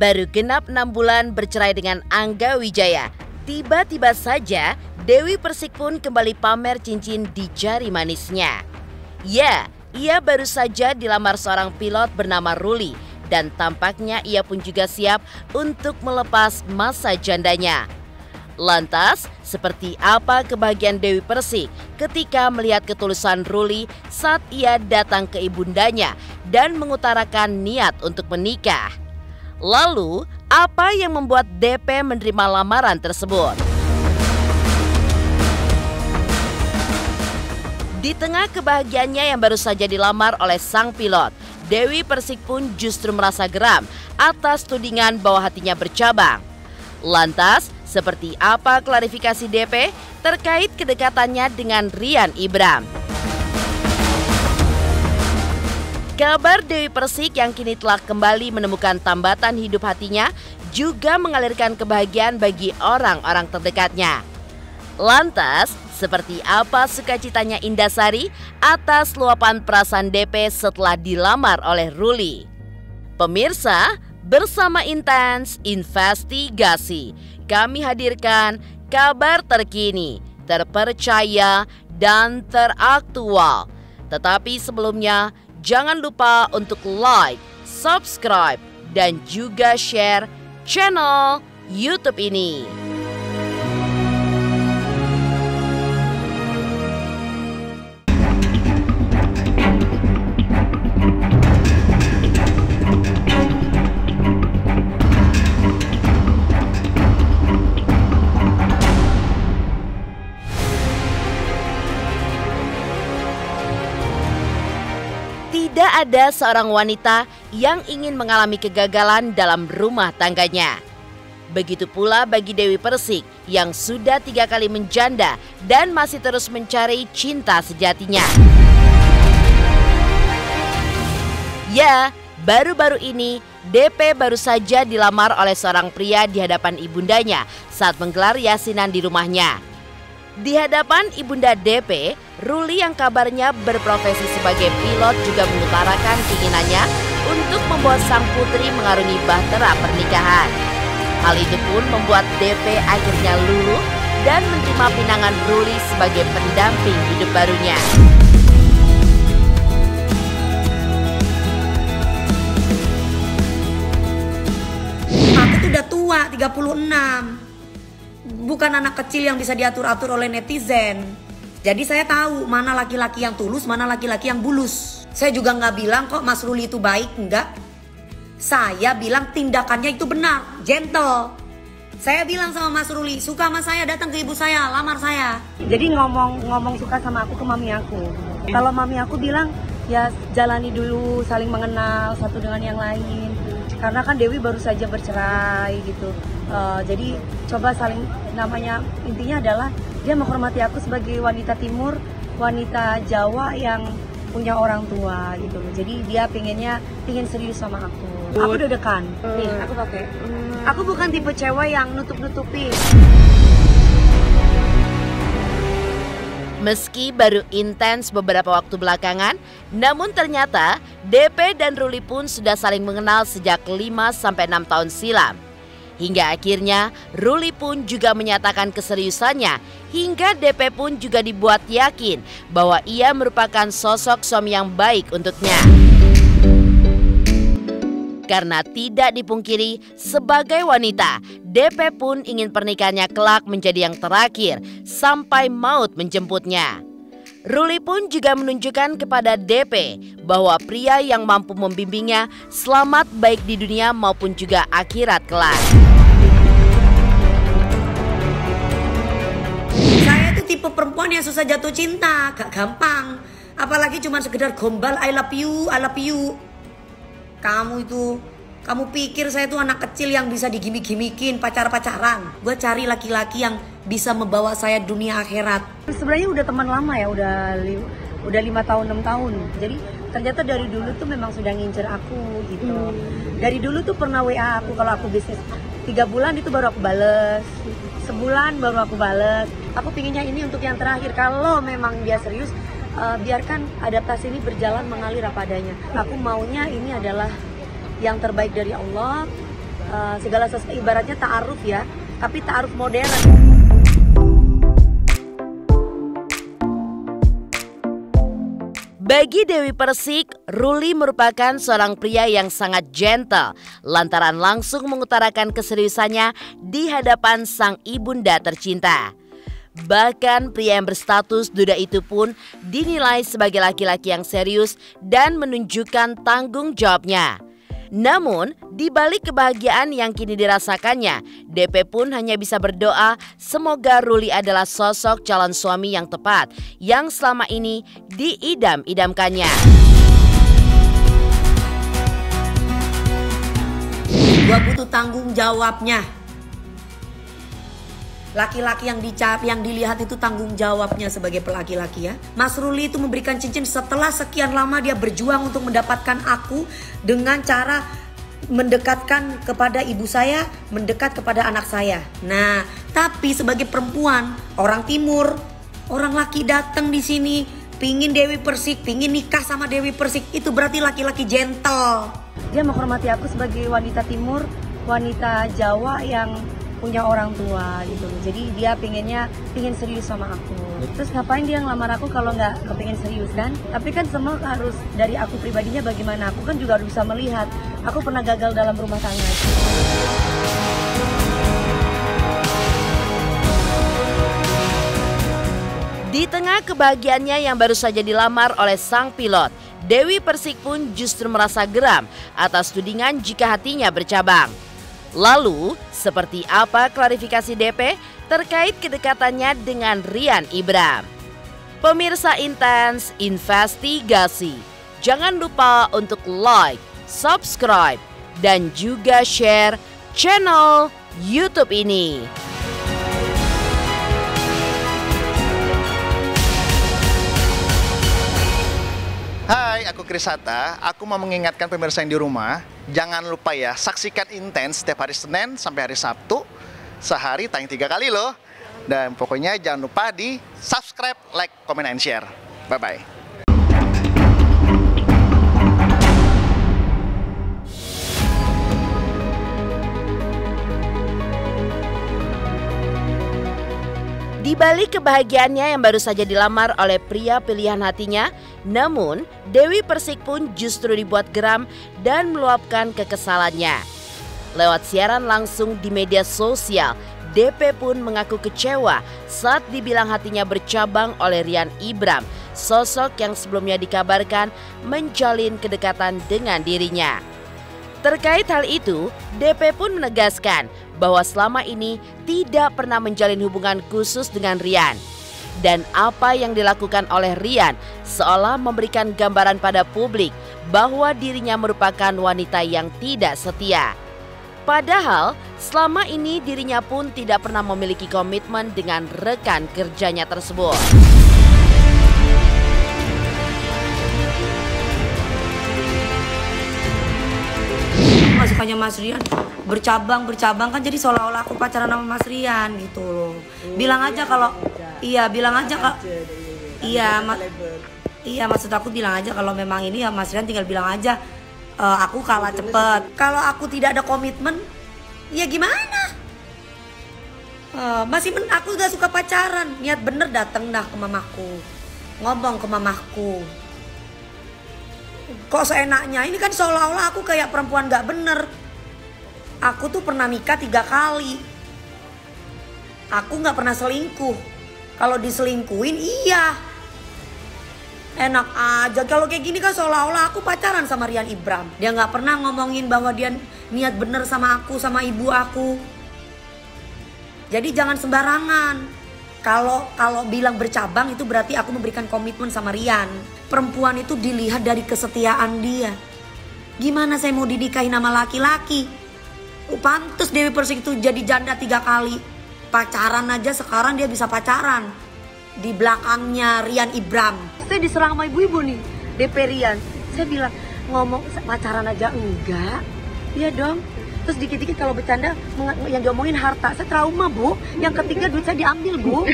Baru genap 6 bulan bercerai dengan Angga Wijaya, tiba-tiba saja Dewi Persik pun kembali pamer cincin di jari manisnya. Ya, ia baru saja dilamar seorang pilot bernama Ruli dan tampaknya ia pun juga siap untuk melepas masa jandanya. Lantas, seperti apa kebahagiaan Dewi Persik ketika melihat ketulusan Ruli saat ia datang ke ibundanya dan mengutarakan niat untuk menikah? Lalu, apa yang membuat DP menerima lamaran tersebut? Di tengah kebahagiaannya yang baru saja dilamar oleh sang pilot, Dewi Persik pun justru merasa geram atas tudingan bahwa hatinya bercabang. Lantas, seperti apa klarifikasi DP terkait kedekatannya dengan Rian Ibram? Kabar Dewi Persik yang kini telah kembali menemukan tambatan hidup hatinya juga mengalirkan kebahagiaan bagi orang-orang terdekatnya. Lantas, seperti apa sukacitanya Indasari atas luapan perasaan DP setelah dilamar oleh Ruli? Pemirsa, bersama Intens Investigasi, kami hadirkan kabar terkini, terpercaya, dan teraktual. Tetapi sebelumnya, jangan lupa untuk like, subscribe, dan juga share channel YouTube ini. Tidak ada seorang wanita yang ingin mengalami kegagalan dalam rumah tangganya. Begitu pula bagi Dewi Persik yang sudah 3 kali menjanda dan masih terus mencari cinta sejatinya. Ya, baru-baru ini DP baru saja dilamar oleh seorang pria di hadapan ibundanya saat menggelar yasinan di rumahnya. Di hadapan ibunda DP, Ruli yang kabarnya berprofesi sebagai pilot juga mengutarakan keinginannya untuk membawa sang putri mengarungi bahtera pernikahan. Hal itu pun membuat DP akhirnya luluh dan menerima pinangan Ruli sebagai pendamping hidup barunya. Aku tuh udah tua, 36. Bukan anak kecil yang bisa diatur-atur oleh netizen. Jadi saya tahu mana laki-laki yang tulus, mana laki-laki yang bulus. Saya juga nggak bilang kok Mas Ruli itu baik, enggak. Saya bilang tindakannya itu benar, gentle. Saya bilang sama Mas Ruli, suka sama saya datang ke ibu saya, lamar saya. Jadi ngomong suka sama aku ke mami aku. Kalau mami aku bilang ya jalani dulu, saling mengenal satu dengan yang lain. Karena kan Dewi baru saja bercerai gitu. Jadi coba saling, namanya intinya adalah dia menghormati aku sebagai wanita timur, wanita Jawa yang punya orang tua gitu. Jadi dia pingin serius sama aku. Aku deg-degan. Nih, aku pakai. Aku bukan tipe cewek yang nutup-nutupin. Meski baru intens beberapa waktu belakangan, namun ternyata DP dan Ruli pun sudah saling mengenal sejak 5-6 tahun silam. Hingga akhirnya Ruli pun juga menyatakan keseriusannya, hingga DP pun juga dibuat yakin bahwa ia merupakan sosok suami yang baik untuknya. Karena tidak dipungkiri, sebagai wanita, DP pun ingin pernikahannya kelak menjadi yang terakhir sampai maut menjemputnya. Ruli pun juga menunjukkan kepada DP bahwa pria yang mampu membimbingnya selamat baik di dunia maupun juga akhirat kelak. Saya itu tipe perempuan yang susah jatuh cinta, gak gampang. Apalagi cuma sekedar gombal I love you, I love you. Kamu pikir saya tuh anak kecil yang bisa digimik-gimikin, pacar-pacaran? Gue cari laki-laki yang bisa membawa saya dunia akhirat. Sebenarnya udah teman lama ya, udah 5 tahun 6 tahun. Jadi ternyata dari dulu tuh memang sudah ngincer aku gitu. Dari dulu tuh pernah WA aku kalau aku bisnis 3 bulan itu baru aku bales, sebulan baru aku bales. Aku pinginnya ini untuk yang terakhir. Kalau memang dia serius, biarkan adaptasi ini berjalan mengalir apa adanya. Aku maunya ini adalah yang terbaik dari Allah, segala sesuatu ibaratnya ta'aruf ya, tapi ta'aruf modern. Bagi Dewi Persik, Ruli merupakan seorang pria yang sangat gentle lantaran langsung mengutarakan keseriusannya di hadapan sang ibunda tercinta. Bahkan pria yang berstatus duda itu pun dinilai sebagai laki-laki yang serius dan menunjukkan tanggung jawabnya. Namun, di balik kebahagiaan yang kini dirasakannya, DP pun hanya bisa berdoa semoga Ruli adalah sosok calon suami yang tepat yang selama ini diidam-idamkannya. Gua butuh tanggung jawabnya. Laki-laki yang dilihat itu tanggung jawabnya sebagai laki-laki ya. Mas Ruli itu memberikan cincin setelah sekian lama dia berjuang untuk mendapatkan aku dengan cara mendekatkan kepada ibu saya, mendekat kepada anak saya. Nah, tapi sebagai perempuan, orang timur, orang laki datang di sini, pingin Dewi Persik, pingin nikah sama Dewi Persik, itu berarti laki-laki gentle. Dia menghormati aku sebagai wanita timur, wanita Jawa yang punya orang tua gitu. Jadi dia pingin serius sama aku. Terus ngapain dia ngelamar aku kalau nggak kepingin serius kan? Tapi kan semua harus dari aku pribadinya bagaimana. Aku kan juga harus bisa melihat. Aku pernah gagal dalam rumah tangga. Di tengah kebahagiaannya yang baru saja dilamar oleh sang pilot, Dewi Persik pun justru merasa geram atas tudingan jika hatinya bercabang. Lalu, seperti apa klarifikasi DP terkait kedekatannya dengan Rian Ibram? Pemirsa Intens Investigasi, jangan lupa untuk like, subscribe, dan juga share channel YouTube ini. Hai, aku Krisata. Aku mau mengingatkan pemirsa yang di rumah, jangan lupa ya, saksikan Intens setiap hari Senin sampai hari Sabtu. Sehari tayang 3 kali loh. Dan pokoknya jangan lupa di subscribe, like, comment, and share. Bye-bye. Di balik kebahagiaannya yang baru saja dilamar oleh pria pilihan hatinya, namun Dewi Persik pun justru dibuat geram dan meluapkan kekesalannya. Lewat siaran langsung di media sosial, DP pun mengaku kecewa saat dibilang hatinya bercabang oleh Rian Ibram, sosok yang sebelumnya dikabarkan menjalin kedekatan dengan dirinya. Terkait hal itu, DP pun menegaskan bahwa selama ini tidak pernah menjalin hubungan khusus dengan Rian. Dan apa yang dilakukan oleh Rian seolah memberikan gambaran pada publik bahwa dirinya merupakan wanita yang tidak setia. Padahal selama ini dirinya pun tidak pernah memiliki komitmen dengan rekan kerjanya tersebut. Masukannya Mas Rian bercabang kan, jadi seolah-olah aku pacaran sama Mas Rian gitu loh. Bilang aja kalau bilang aja kalau maksud aku bilang aja kalau memang ini ya Mas Rian tinggal bilang aja aku kalah cepet. Kalau aku tidak ada komitmen ya gimana? Aku udah suka pacaran, niat bener dateng dah ke mamaku, ngomong ke mamaku. Kok seenaknya, ini kan seolah-olah aku kayak perempuan gak bener. Aku tuh pernah nikah 3 kali. Aku gak pernah selingkuh. Kalau diselingkuhin iya. Enak aja, kalau kayak gini kan seolah-olah aku pacaran sama Rian Ibram. Dia gak pernah ngomongin bahwa dia niat bener sama aku, sama ibu aku. Jadi jangan sembarangan. Kalau bilang bercabang itu berarti aku memberikan komitmen sama Rian. Perempuan itu dilihat dari kesetiaan dia. Gimana saya mau dinikahi nama laki-laki? Pantes Dewi Persik itu jadi janda 3 kali. Pacaran aja sekarang dia bisa pacaran. Di belakangnya Rian Ibram. Saya diserang sama ibu-ibu nih, DP Rian. Saya bilang, ngomong pacaran aja enggak. Iya dong. Terus dikit-dikit kalau bercanda yang diomongin harta. Saya trauma, Bu. Yang ketiga duit saya diambil, Bu.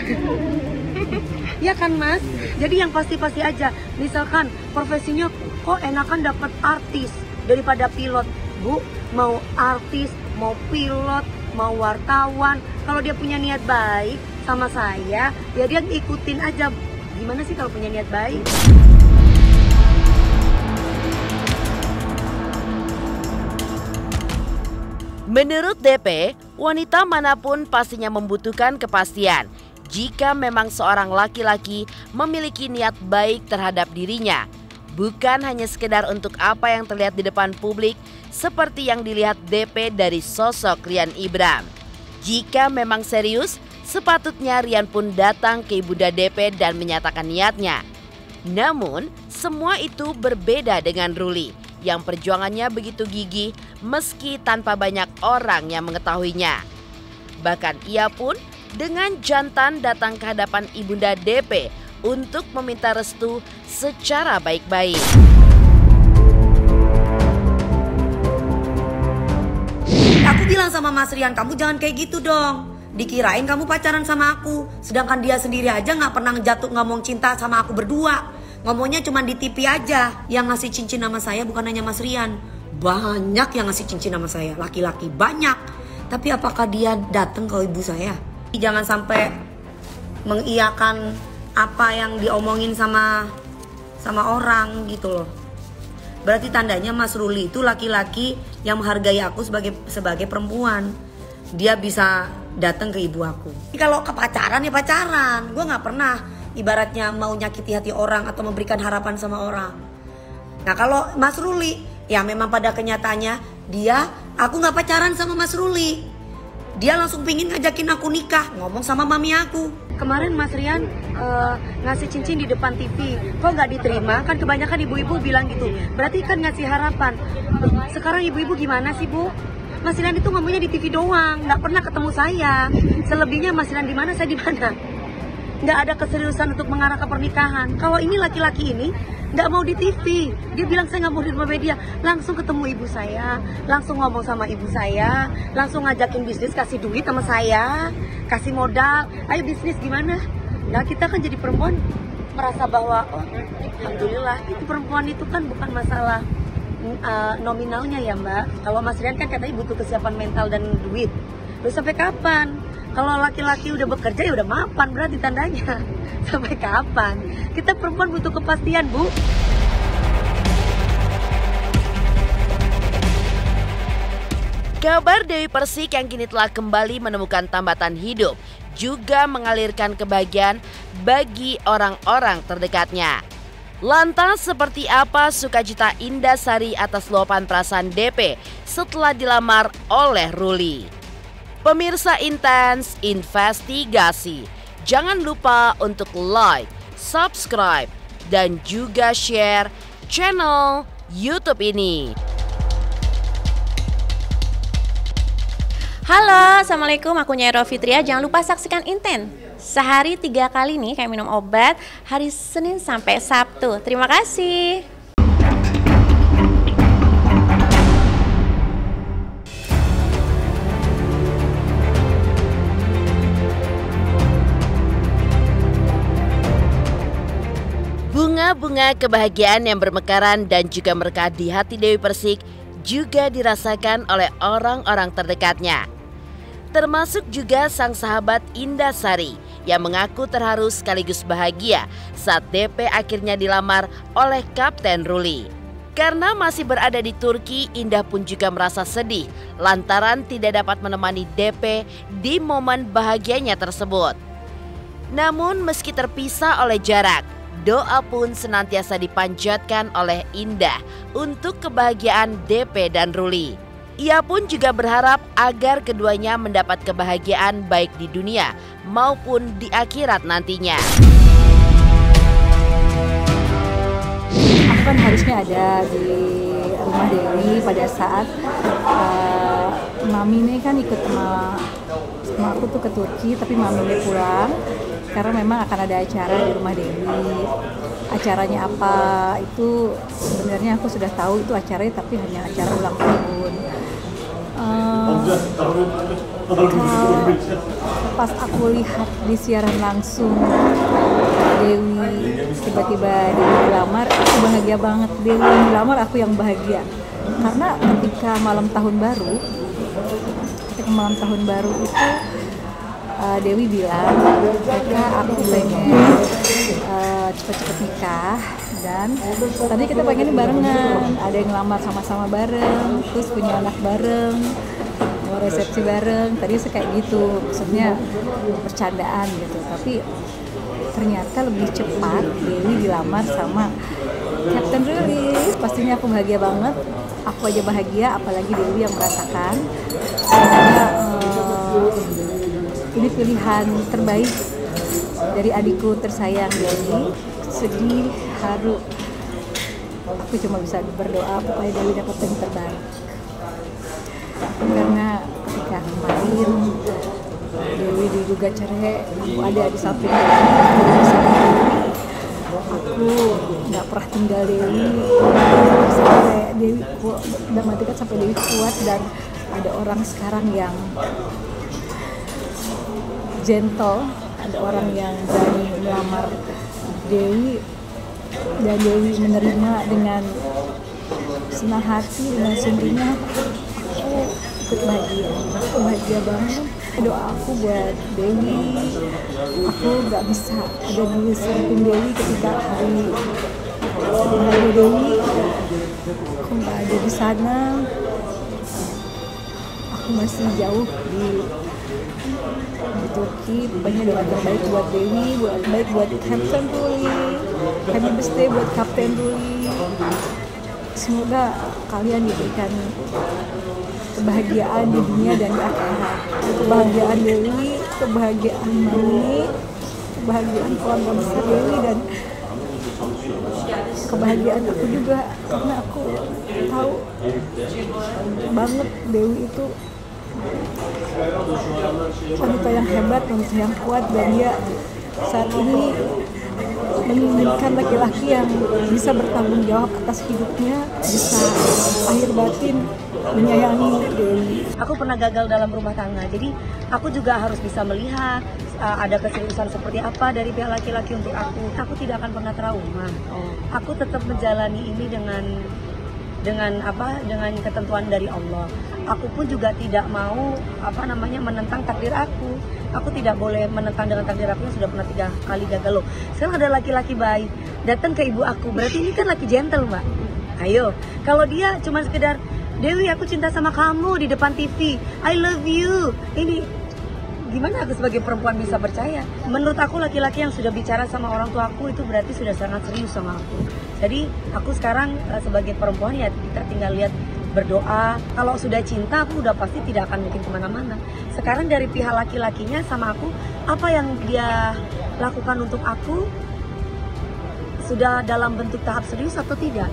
Ya kan, Mas? Jadi yang pasti-pasti aja. Misalkan profesinya kok enakan dapat artis daripada pilot. Bu, mau artis, mau pilot, mau wartawan. Kalau dia punya niat baik sama saya, ya dia ikutin aja. Gimana sih kalau punya niat baik? Menurut DP, wanita manapun pastinya membutuhkan kepastian jika memang seorang laki-laki memiliki niat baik terhadap dirinya. Bukan hanya sekedar untuk apa yang terlihat di depan publik seperti yang dilihat DP dari sosok Rian Ibram. Jika memang serius, sepatutnya Rian pun datang ke ibunda DP dan menyatakan niatnya. Namun, semua itu berbeda dengan Ruli yang perjuangannya begitu gigih meski tanpa banyak orang yang mengetahuinya. Bahkan ia pun dengan jantan datang ke hadapan ibunda DP untuk meminta restu secara baik-baik. Aku bilang sama Mas Rian, kamu jangan kayak gitu dong. Dikirain kamu pacaran sama aku, sedangkan dia sendiri aja nggak pernah jatuh ngomong cinta sama aku berdua. Ngomongnya cuma di TV aja. Yang ngasih cincin sama saya bukan hanya Mas Rian, banyak yang ngasih cincin sama saya, laki-laki banyak. Tapi apakah dia datang ke ibu saya? Jangan sampai mengiyakan apa yang diomongin sama orang gitu loh. Berarti tandanya Mas Ruli itu laki-laki yang menghargai aku sebagai perempuan. Dia bisa datang ke ibu aku. Kalau ke pacaran ya pacaran. Gue nggak pernah ibaratnya mau nyakiti hati orang atau memberikan harapan sama orang. Nah kalau Mas Ruli, ya memang pada kenyataannya aku nggak pacaran sama Mas Ruli. Dia langsung pingin ngajakin aku nikah, ngomong sama mami aku. Kemarin Mas Rian ngasih cincin di depan TV, kok nggak diterima? Kan kebanyakan ibu-ibu bilang gitu, berarti kan ngasih harapan. Sekarang ibu-ibu gimana sih Bu? Mas Rian itu ngomongnya di TV doang, nggak pernah ketemu saya. Selebihnya Mas Rian di mana, saya di mana. Nggak ada keseriusan untuk mengarah ke pernikahan. Kalau ini laki-laki ini nggak mau di TV, dia bilang saya nggak mau di media, langsung ketemu ibu saya, langsung ngomong sama ibu saya, langsung ngajakin bisnis, kasih duit sama saya, kasih modal, ayo bisnis gimana. Nah kita kan jadi perempuan merasa bahwa oh alhamdulillah, itu perempuan itu kan bukan masalah nominalnya ya Mbak. Kalau Mas Rian kan katanya butuh kesiapan mental dan duit. Terus sampai kapan? Kalau laki-laki udah bekerja ya udah mapan, berarti tandanya. Sampai kapan? Kita perempuan butuh kepastian, Bu. Kabar Dewi Persik yang kini telah kembali menemukan tambatan hidup juga mengalirkan kebahagiaan bagi orang-orang terdekatnya. Lantas seperti apa sukacita Indasari atas luapan perasaan DP setelah dilamar oleh Ruli? Pemirsa Intens Investigasi, jangan lupa untuk like, subscribe, dan juga share channel YouTube ini. Halo, Assalamualaikum, aku Nyai Fitria. Jangan lupa saksikan Inten. Sehari 3 kali nih kayak minum obat, hari Senin sampai Sabtu. Terima kasih. Bunga-bunga kebahagiaan yang bermekaran dan juga merekah di hati Dewi Persik juga dirasakan oleh orang-orang terdekatnya. Termasuk juga sang sahabat Indasari yang mengaku terharu sekaligus bahagia saat DP akhirnya dilamar oleh Kapten Ruli. Karena masih berada di Turki, Indah pun juga merasa sedih lantaran tidak dapat menemani DP di momen bahagianya tersebut. Namun meski terpisah oleh jarak, doa pun senantiasa dipanjatkan oleh Indah untuk kebahagiaan DP dan Ruli. Ia pun juga berharap agar keduanya mendapat kebahagiaan baik di dunia maupun di akhirat nantinya. Aku kan harusnya ada di rumah Dewi pada saat Mami ini kan ikut sama aku tuh ke Turki, tapi Mami ini pulang karena memang akan ada acara di rumah Dewi. Acaranya apa itu sebenarnya aku sudah tahu itu acaranya, tapi hanya acara ulang tahun. Kalau pas aku lihat di siaran langsung Dewi tiba-tiba dilamar, aku bahagia banget. Dewi yang dilamar, aku yang bahagia. Karena ketika malam tahun baru ketika malam tahun baru itu Dewi bilang, mereka aku pengen cepet-cepet nikah, dan tadi kita pengen barengan, ada yang ngelamar sama-sama bareng, terus punya anak bareng, mau resepsi bareng. Tadi kayak gitu, maksudnya bercandaan gitu, tapi ternyata lebih cepat Dewi dilamar sama Captain Rilis. Pastinya aku bahagia banget, aku aja bahagia, apalagi Dewi yang merasakan. Ini pilihan terbaik dari adikku tersayang Dewi. Sedih, haru, aku cuma bisa berdoa supaya Dewi dapat yang terbaik. Karena ketika kemarin Dewi digugat cerai, aku ada di samping Dewi. Aku nggak pernah tinggal Dewi sampai Dewi udah mati kan, sampai Dewi kuat, dan ada orang sekarang yang gentle, ada orang yang berani melamar Dewi, dan Dewi menerima dengan senang hati, dengan sungguhnya. Aku ikut bahagia, aku bahagia banget. Doa aku buat Dewi, aku nggak bisa ada di samping Dewi ketika hari Dewi, aku nggak ada di sana, aku masih jauh di Turki. Pokoknya doa terbaik buat Dewi, buat baik buat Captain Ruli, happy birthday buat Captain Ruli. Semoga kalian diberikan kebahagiaan di dunia dan di akhirat. Kebahagiaan Dewi, kebahagiaan Mami, kebahagiaan keluarga besar Dewi, dan kebahagiaan aku juga, karena aku tahu banget Dewi itu wanita yang hebat, wanita yang kuat, dan dia saat ini menginginkan laki-laki yang bisa bertanggung jawab atas hidupnya, bisa lahir batin menyayangi Dewi. Aku pernah gagal dalam rumah tangga, jadi aku juga harus bisa melihat ada keseriusan seperti apa dari pihak laki-laki untuk aku. Aku tidak akan pernah trauma. Aku tetap menjalani ini dengan ketentuan dari Allah. Aku pun juga tidak mau menentang takdir aku. Aku tidak boleh menentang dengan takdir aku yang sudah pernah 3 kali gagal loh. Sekarang ada laki-laki baik datang ke ibu aku, berarti ini kan laki gentle, Mbak. Ayo, kalau dia cuma sekedar, Dewi aku cinta sama kamu di depan TV, I love you, ini gimana aku sebagai perempuan bisa percaya? Menurut aku laki-laki yang sudah bicara sama orang tua aku itu berarti sudah sangat serius sama aku. Jadi aku sekarang sebagai perempuan ya kita tinggal lihat, berdoa. Kalau sudah cinta aku udah pasti tidak akan mungkin kemana-mana. Sekarang dari pihak laki-lakinya sama aku, apa yang dia lakukan untuk aku sudah dalam bentuk tahap serius atau tidak?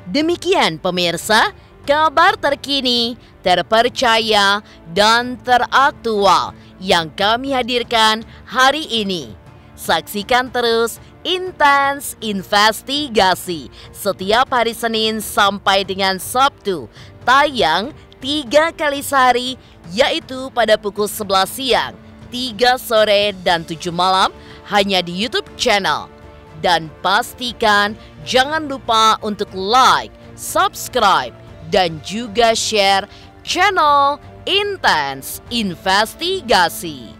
Demikian pemirsa, kabar terkini, terpercaya, dan teraktual yang kami hadirkan hari ini. Saksikan terus Intens Investigasi setiap hari Senin sampai dengan Sabtu, tayang 3 kali sehari, yaitu pada pukul 11 siang, 3 sore, dan 7 malam hanya di YouTube channel. Dan pastikan jangan lupa untuk like, subscribe, dan juga share channel Intens Investigasi.